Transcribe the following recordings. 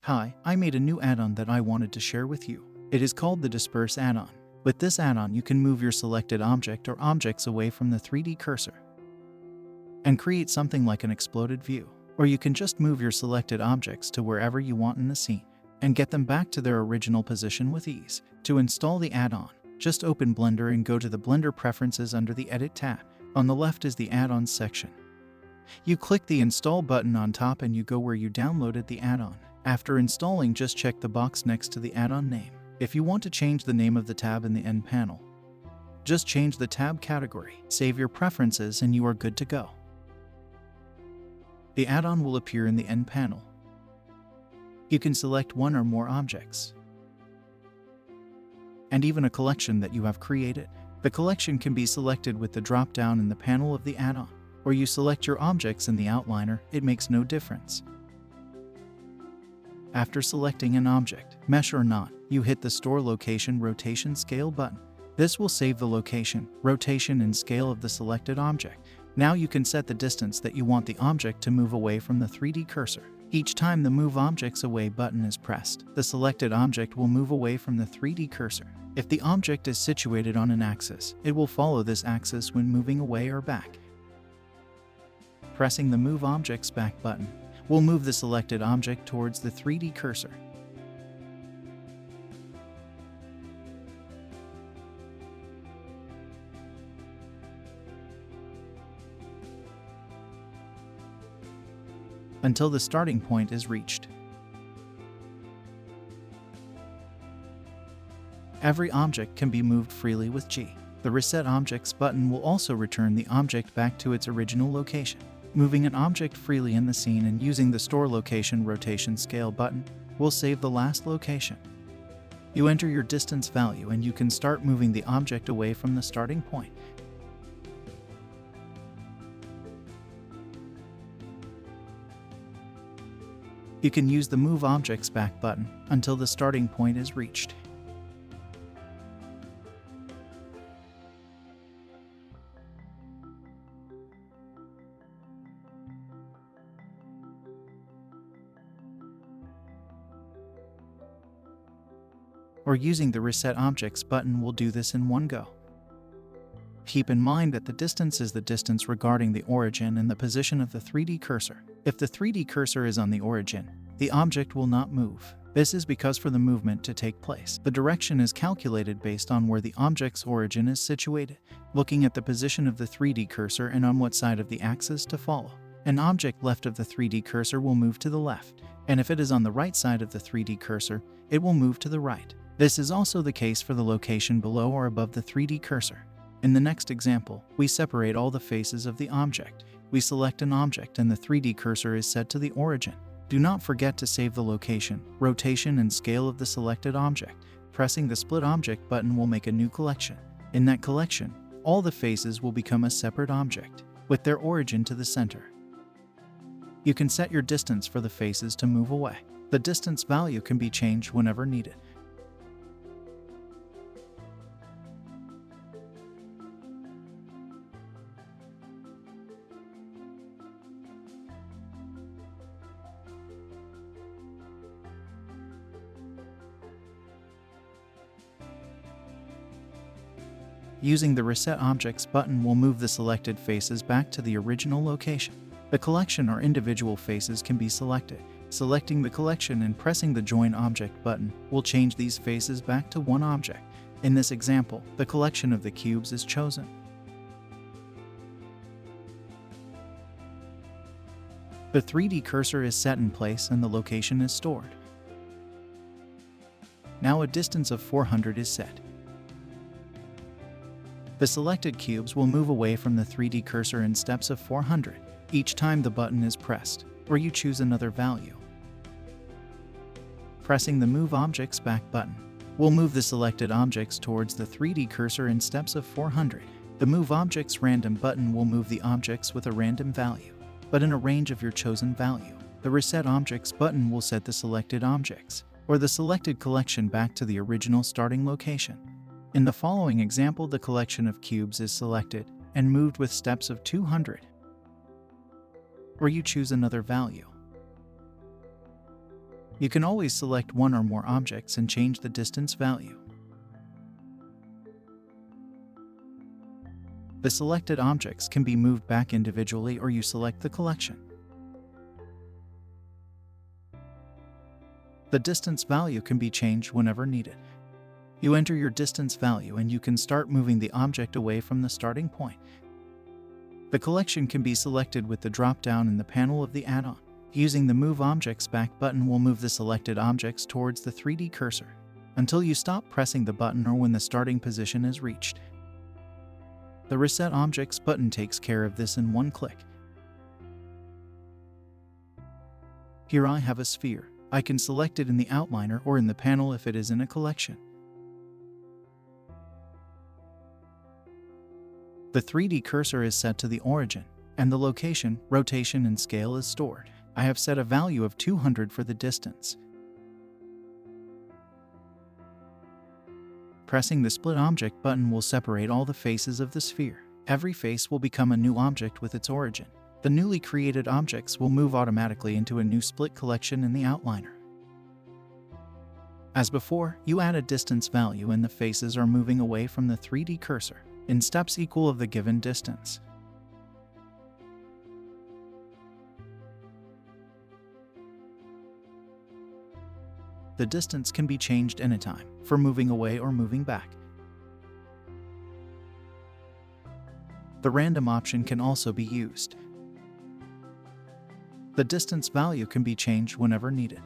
Hi, I made a new add-on that I wanted to share with you. It is called the Disperse add-on. With this add-on, you can move your selected object or objects away from the 3D cursor and create something like an exploded view. Or you can just move your selected objects to wherever you want in the scene and get them back to their original position with ease. To install the add-on, just open Blender and go to the Blender Preferences under the Edit tab. On the left is the Add-ons section. You click the Install button on top and you go where you downloaded the add-on. After installing, just check the box next to the add-on name. If you want to change the name of the tab in the end panel, just change the tab category, save your preferences, and you are good to go. The add-on will appear in the end panel. You can select one or more objects, and even a collection that you have created. The collection can be selected with the drop-down in the panel of the add-on, or you select your objects in the outliner, it makes no difference. After selecting an object, mesh or not, you hit the Store Location Rotation Scale button. This will save the location, rotation, and scale of the selected object. Now you can set the distance that you want the object to move away from the 3D cursor. Each time the Move Objects Away button is pressed, the selected object will move away from the 3D cursor. If the object is situated on an axis, it will follow this axis when moving away or back. Pressing the Move Objects Back button will move the selected object towards the 3D cursor. Until the starting point is reached. Every object can be moved freely with G. The Reset Objects button will also return the object back to its original location. Moving an object freely in the scene and using the Store Location Rotation Scale button will save the last location. You enter your distance value and you can start moving the object away from the starting point. You can use the Move Objects Back button until the starting point is reached. Or using the Reset Objects button will do this in one go. Keep in mind that the distance is the distance regarding the origin and the position of the 3D cursor. If the 3D cursor is on the origin, the object will not move. This is because for the movement to take place, the direction is calculated based on where the object's origin is situated, looking at the position of the 3D cursor and on what side of the axis to follow. An object left of the 3D cursor will move to the left, and if it is on the right side of the 3D cursor, it will move to the right. This is also the case for the location below or above the 3D cursor. In the next example, we separate all the faces of the object. We select an object and the 3D cursor is set to the origin. Do not forget to save the location, rotation, and scale of the selected object. Pressing the Split Object button will make a new collection. In that collection, all the faces will become a separate object, with their origin to the center. You can set your distance for the faces to move away. The distance value can be changed whenever needed. Using the Reset Objects button will move the selected faces back to the original location. The collection or individual faces can be selected. Selecting the collection and pressing the Join Object button will change these faces back to one object. In this example, the collection of the cubes is chosen. The 3D cursor is set in place and the location is stored. Now a distance of 400 is set. The selected cubes will move away from the 3D cursor in steps of 400 each time the button is pressed, or you choose another value. Pressing the Move Objects Back button will move the selected objects towards the 3D cursor in steps of 400. The Move Objects Random button will move the objects with a random value, but in a range of your chosen value. The Reset Objects button will set the selected objects, or the selected collection back to the original starting location. In the following example, the collection of cubes is selected and moved with steps of 200, or you choose another value. You can always select one or more objects and change the distance value. The selected objects can be moved back individually, or you select the collection. The distance value can be changed whenever needed. You enter your distance value and you can start moving the object away from the starting point. The collection can be selected with the drop-down in the panel of the add-on. Using the Move Objects Back button will move the selected objects towards the 3D cursor until you stop pressing the button or when the starting position is reached. The Reset Objects button takes care of this in one click. Here I have a sphere. I can select it in the outliner or in the panel if it is in a collection. The 3D cursor is set to the origin, and the location, rotation, and scale is stored. I have set a value of 200 for the distance. Pressing the Split Object button will separate all the faces of the sphere. Every face will become a new object with its origin. The newly created objects will move automatically into a new split collection in the outliner. As before, you add a distance value and the faces are moving away from the 3D cursor in steps equal of the given distance. The distance can be changed anytime for moving away or moving back. The random option can also be used. The distance value can be changed whenever needed.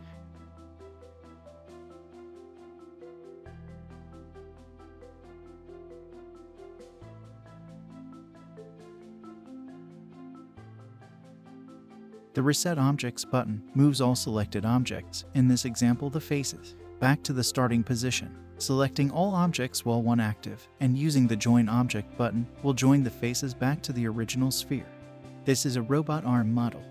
The Reset Objects button moves all selected objects, in this example the faces, back to the starting position. Selecting all objects while one active and using the Join Object button will join the faces back to the original sphere. This is a robot arm model.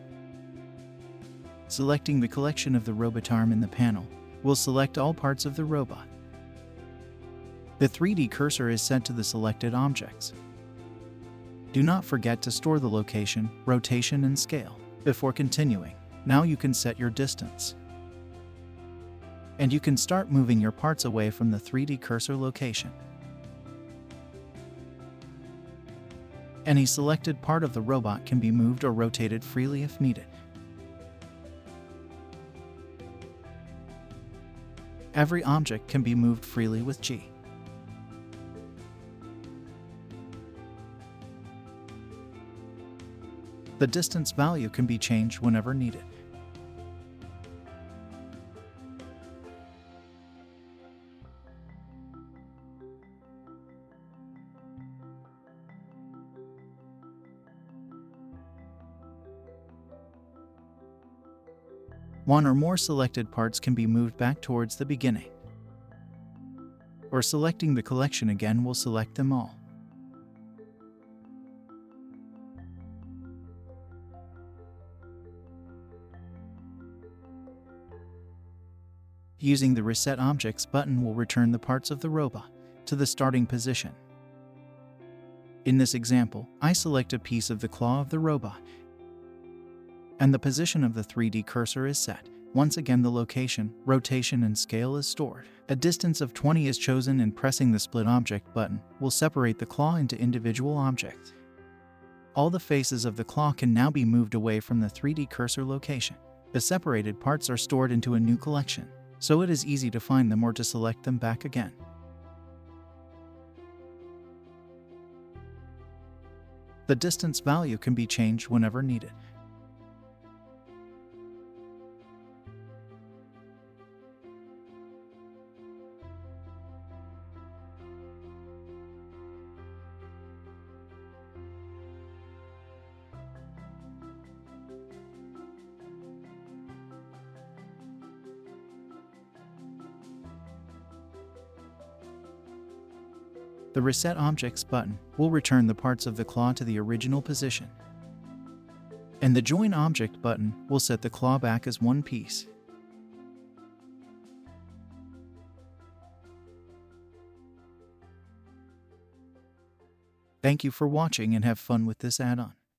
Selecting the collection of the robot arm in the panel will select all parts of the robot. The 3D cursor is set to the selected objects. Do not forget to store the location, rotation, and scale. Before continuing, now you can set your distance. And you can start moving your parts away from the 3D cursor location. Any selected part of the robot can be moved or rotated freely if needed. Every object can be moved freely with G. The distance value can be changed whenever needed. One or more selected parts can be moved back towards the beginning. Or selecting the collection again will select them all. Using the Reset Objects button will return the parts of the robot to the starting position. In this example, I select a piece of the claw of the robot, and the position of the 3D cursor is set. Once again, the location, rotation, and scale is stored. A distance of 20 is chosen, and pressing the Split Object button will separate the claw into individual objects. All the faces of the claw can now be moved away from the 3D cursor location. The separated parts are stored into a new collection, so it is easy to find them or to select them back again. The distance value can be changed whenever needed. The Reset Objects button will return the parts of the claw to the original position. And the Join Object button will set the claw back as one piece. Thank you for watching and have fun with this add-on.